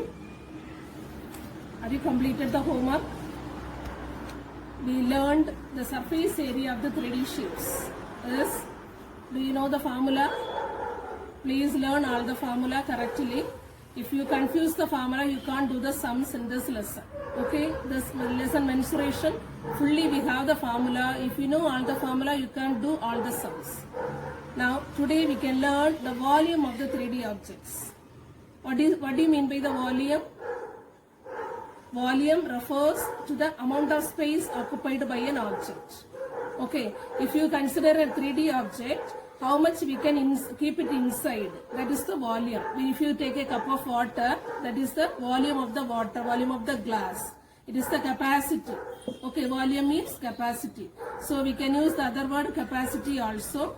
children? Have you completed the homework? We learned the surface area of the 3D shapes. Yes. Do you know the formula? Please learn all the formula correctly. If you confuse the formula, you can't do the sums in this lesson. Okay, this lesson mensuration, fully we have the formula. If you know all the formula, you can do all the sums. Now, today we can learn the volume of the 3D objects. What do you mean by the volume? Volume refers to the amount of space occupied by an object. Okay, if you consider a 3D object, how much we can keep it inside, that is the volume. If you take a cup of water, that is the volume of the water, volume of the glass. It is the capacity. Okay, volume means capacity. So we can use the other word capacity also.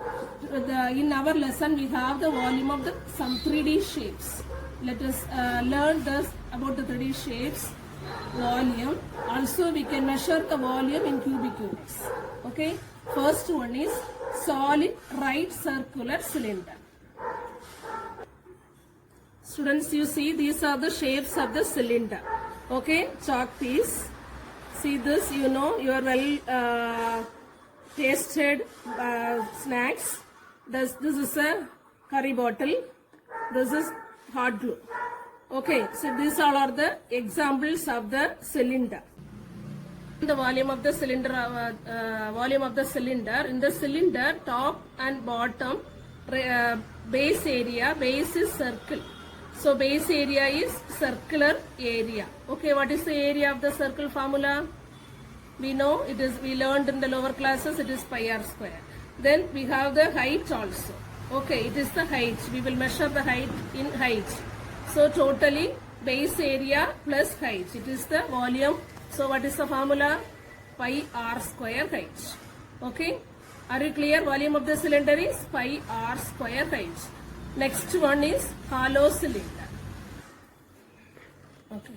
In our lesson we have the volume of some 3D shapes. Let us learn this about the 3D shapes. Volume. Also we can measure the volume in cubic units. Okay. First one is solid right circular cylinder. Students, you see these are the shapes of the cylinder. Okay, chalk piece. See this, you know, your well tasted snacks. This is a curry bottle. This is hot glue. Okay, so these all are the examples of the cylinder. The volume of the cylinder, in the cylinder, top and bottom, base area, base is circle. So base area is circular area. Okay, what is the area of the circle formula? We know it is, we learned in the lower classes, it is pi r square. Then we have the height also. Okay, it is the height. We will measure the height in height. So totally base area plus height. It is the volume. So what is the formula? Pi r square height. Okay. Are you clear? Volume of the cylinder is pi r square height. Next one is hollow cylinder. Okay.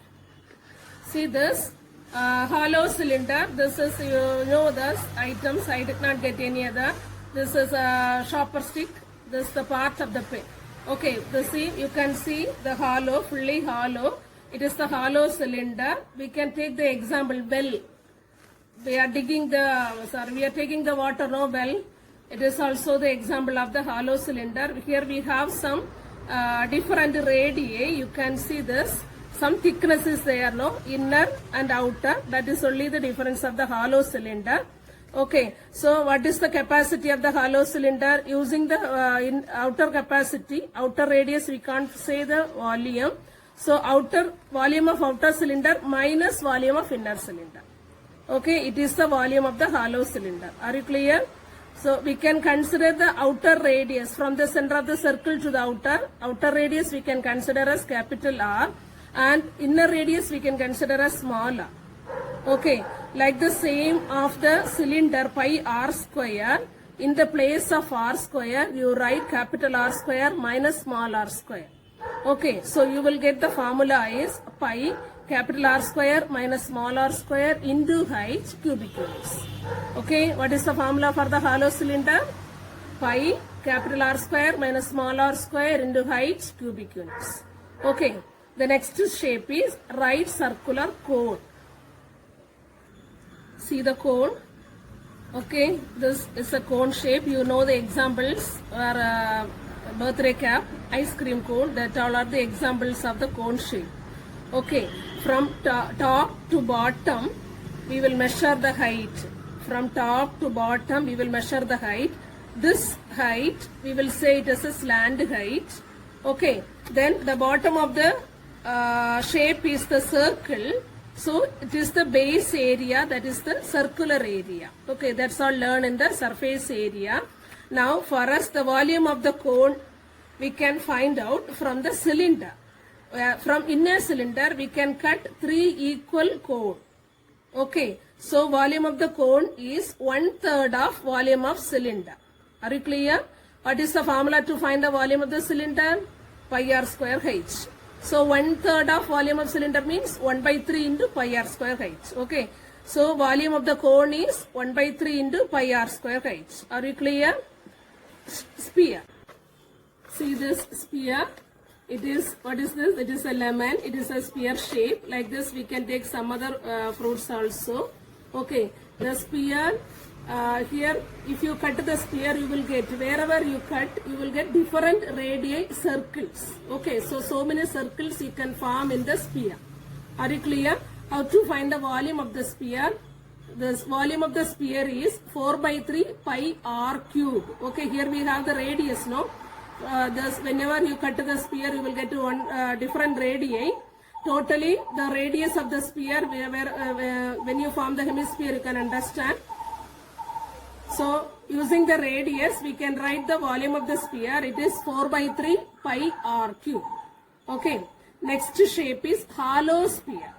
See this hollow cylinder. This is, you know, the items. I did not get any other. This is a sharper stick. This is the part of the pen. Okay. You can see the hollow, fully hollow. It is the hollow cylinder. We can take the example well. We are taking the water well. It is also the example of the hollow cylinder. Here we have some different radii. You can see this. Some thickness is there, no? Inner and outer. That is only the difference of the hollow cylinder. Okay. So what is the capacity of the hollow cylinder? Using the outer capacity, outer radius, we can't say the volume. So outer volume of outer cylinder minus volume of inner cylinder. Okay, it is the volume of the hollow cylinder. Are you clear? So we can consider the outer radius from the center of the circle to the outer radius we can consider as capital R, and inner radius we can consider as small r. Okay, like the same of the cylinder pi r square, in the place of r square you write capital R square minus small r square. Okay, so you will get the formula is pi capital R square minus small r square into height cubic units. Okay, what is the formula for the hollow cylinder? Pi capital R square minus small r square into height cubic units. Okay, the next shape is right circular cone. See the cone. Okay, this is a cone shape. You know the examples are birthday cap, ice cream cone, that all are the examples of the cone shape. Okay, from top to bottom we will measure the height. From top to bottom we will measure the height. This height we will say it is a slant height. Okay, then the bottom of the shape is the circle. So it is the base area, that is the circular area. Okay, that's all learned in the surface area. Now for us the volume of the cone we can find out from the cylinder. From inner cylinder we can cut 3 equal cone. Okay, so volume of the cone is 1/3 of volume of cylinder. Are you clear? What is the formula to find the volume of the cylinder? Pi r square h. So 1/3 of volume of cylinder means 1/3 into pi r square h. Okay, so volume of the cone is 1/3 into pi r square h. Are you clear? Sphere. See this sphere. It is, what is this? It is a lemon. It is a spear shape. Like this, we can take some other fruits also. Okay, the spear, here, if you cut the spear, you will get, wherever you cut, you will get different radii circles. Okay, so many circles you can form in the spear. Are you clear? How to find the volume of the spear? The volume of the spear is 4 by 3 pi r cube. Okay, here we have the radius, no? Whenever you cut the spear, you will get one different radii. Totally, the radius of the spear, when you form the hemisphere, you can understand. So, using the radius, we can write the volume of the sphere. It is 4 by 3 pi r cube. Okay. Next shape is hollow sphere.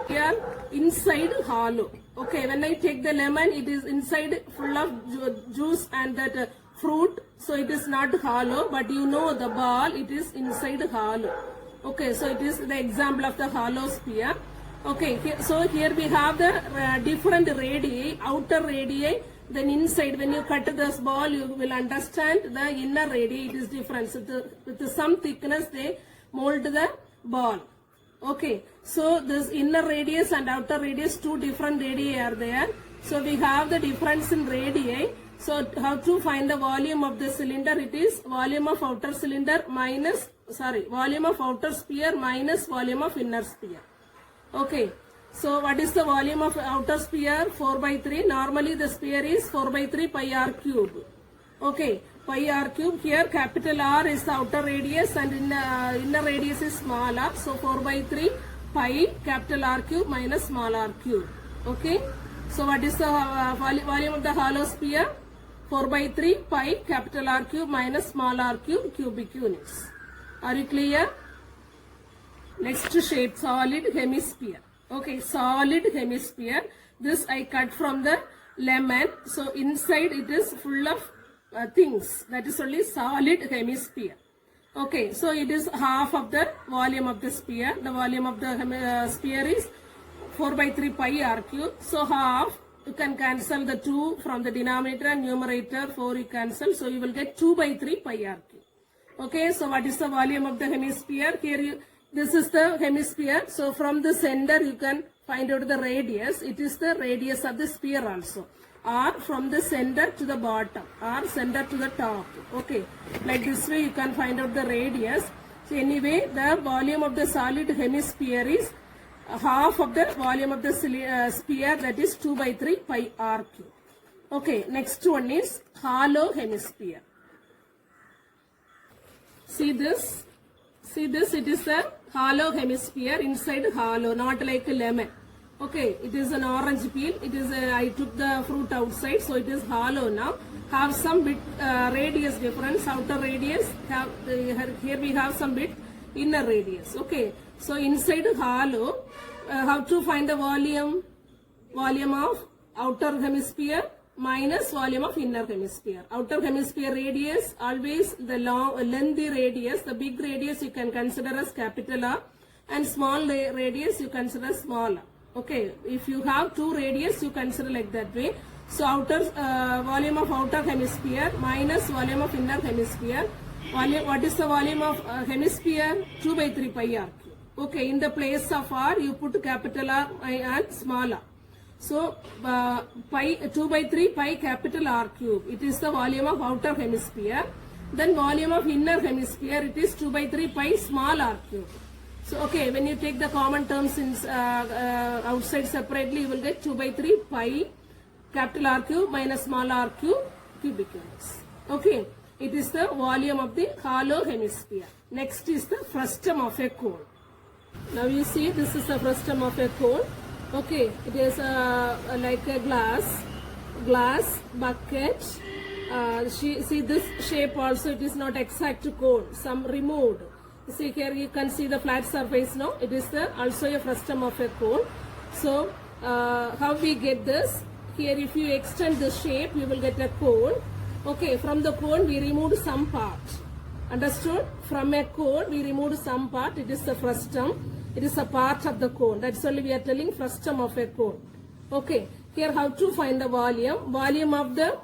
Here, inside hollow. Okay. When I take the lemon, it is inside full of juice and that fruit. So, it is not hollow. But you know the ball, it is inside hollow. Okay. So, it is the example of the hollow sphere. Okay. So, here we have the different radii, outer radii. Then inside, when you cut this ball, you will understand the inner radii, it is different. So with some thickness, they mold the ball. Okay. So this inner radius and outer radius, two different radii are there. So we have the difference in radii. So how to find the volume of the cylinder? It is volume of outer cylinder minus, volume of outer sphere minus volume of inner sphere. Okay. So what is the volume of outer sphere? 4 by 3. Normally the sphere is 4 by 3 pi r cube. Okay, pi r cube. Here capital R is the outer radius and inner radius is small r. So 4 by 3 pi capital R cube minus small r cube. Okay. So what is the volume of the hollow sphere? 4 by 3 pi capital R cube minus small r cube cubic units. Are you clear? Next shape, solid hemisphere. Okay, solid hemisphere. This I cut from the lemon. So inside it is full of things. That is only solid hemisphere. Okay, so it is half of the volume of the sphere. The volume of the sphere is 4 by 3 pi r cube. So half, you can cancel the 2 from the denominator and numerator. 4 you cancel. So you will get 2 by 3 pi r cube. Okay, so what is the volume of the hemisphere? Here this is the hemisphere. So from the center you can find out the radius. It is the radius of the sphere also. Or from the center to the bottom. Or center to the top. Okay. Like this way you can find out the radius. So anyway, the volume of the solid hemisphere is half of the volume of the sphere, that is 2 by 3 pi r cube. Okay. Next one is hollow hemisphere. See this? See this, it is a hollow hemisphere, inside hollow, not like a lemon. Okay, it is an orange peel. It is I took the fruit outside, so it is hollow now. Have some bit radius difference, outer radius. Here we have some bit inner radius. Okay, so inside hollow, how to find the volume? Volume of outer hemisphere minus volume of inner hemisphere. Outer hemisphere radius, always the lengthy radius, the big radius you can consider as capital R, and small radius you consider small r. Okay, if you have two radius, you consider like that way. So outer volume of outer hemisphere minus volume of inner hemisphere. What is the volume of hemisphere? 2 by 3 pi r cube. Okay, in the place of r, you put capital R and small r. So, 2 by 3 pi capital R cube. It is the volume of outer hemisphere. Then volume of inner hemisphere, it is 2 by 3 pi small r cube. So, okay, when you take the common terms in, outside separately, you will get 2 by 3 pi capital R cube minus small r cube cubic units. Okay, it is the volume of the hollow hemisphere. Next is the frustum of a cone. Now you see, this is the frustum of a cone. Okay, it is like a glass bucket. See this shape also, it is not exact cone, some removed. See here you can see the flat surface now. It is also a frustum of a cone. So how we get this? Here if you extend the shape, you will get a cone. Okay, from the cone we removed some part. Understood? From a cone we removed some part. It is the frustum. It is a part of the cone. That's only we are telling frustum of a cone. Okay. Here how to find the volume? Volume of the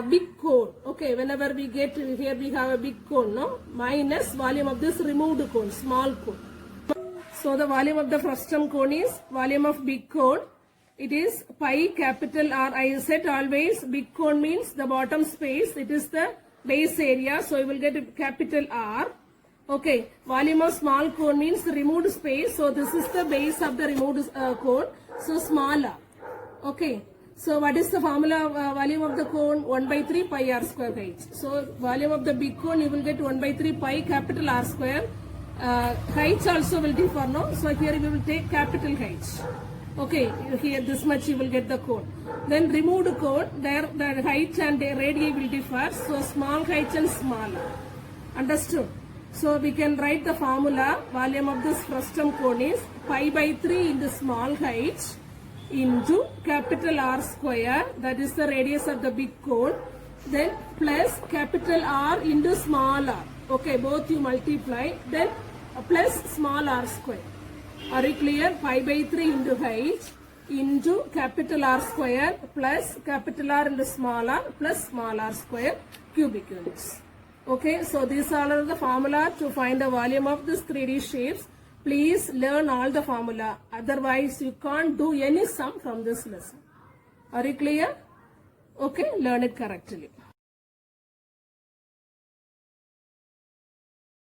big cone. Okay, whenever we get here, we have a big cone, no? Minus volume of this removed cone, small cone. So the volume of the frustum cone is volume of big cone. It is pi capital R. I said always big cone means the bottom space. It is the base area. So you will get a capital R. Okay. Volume of small cone means the removed space. So this is the base of the removed cone. So smaller. Okay. So what is the formula volume of the cone? 1 by 3 pi R square h. So volume of the big cone you will get 1 by 3 pi capital R square. Height also will differ, no? So here we will take capital H. Okay, here this much you will get the cone. Then removed cone, there the height and the radii will differ. So small height and smaller. Understood? So we can write the formula. Volume of this frustum cone is pi by 3 into small height into capital R square. That is the radius of the big cone. Then plus capital R into small r. Okay, both you multiply. Then plus small r square. Are you clear? Pi by 3 into height into capital R square plus capital R into small r plus small r square cubic units. Okay, so these are the formula to find the volume of this 3D shapes. Please learn all the formula. Otherwise, you can't do any sum from this lesson. Are you clear? Okay, learn it correctly.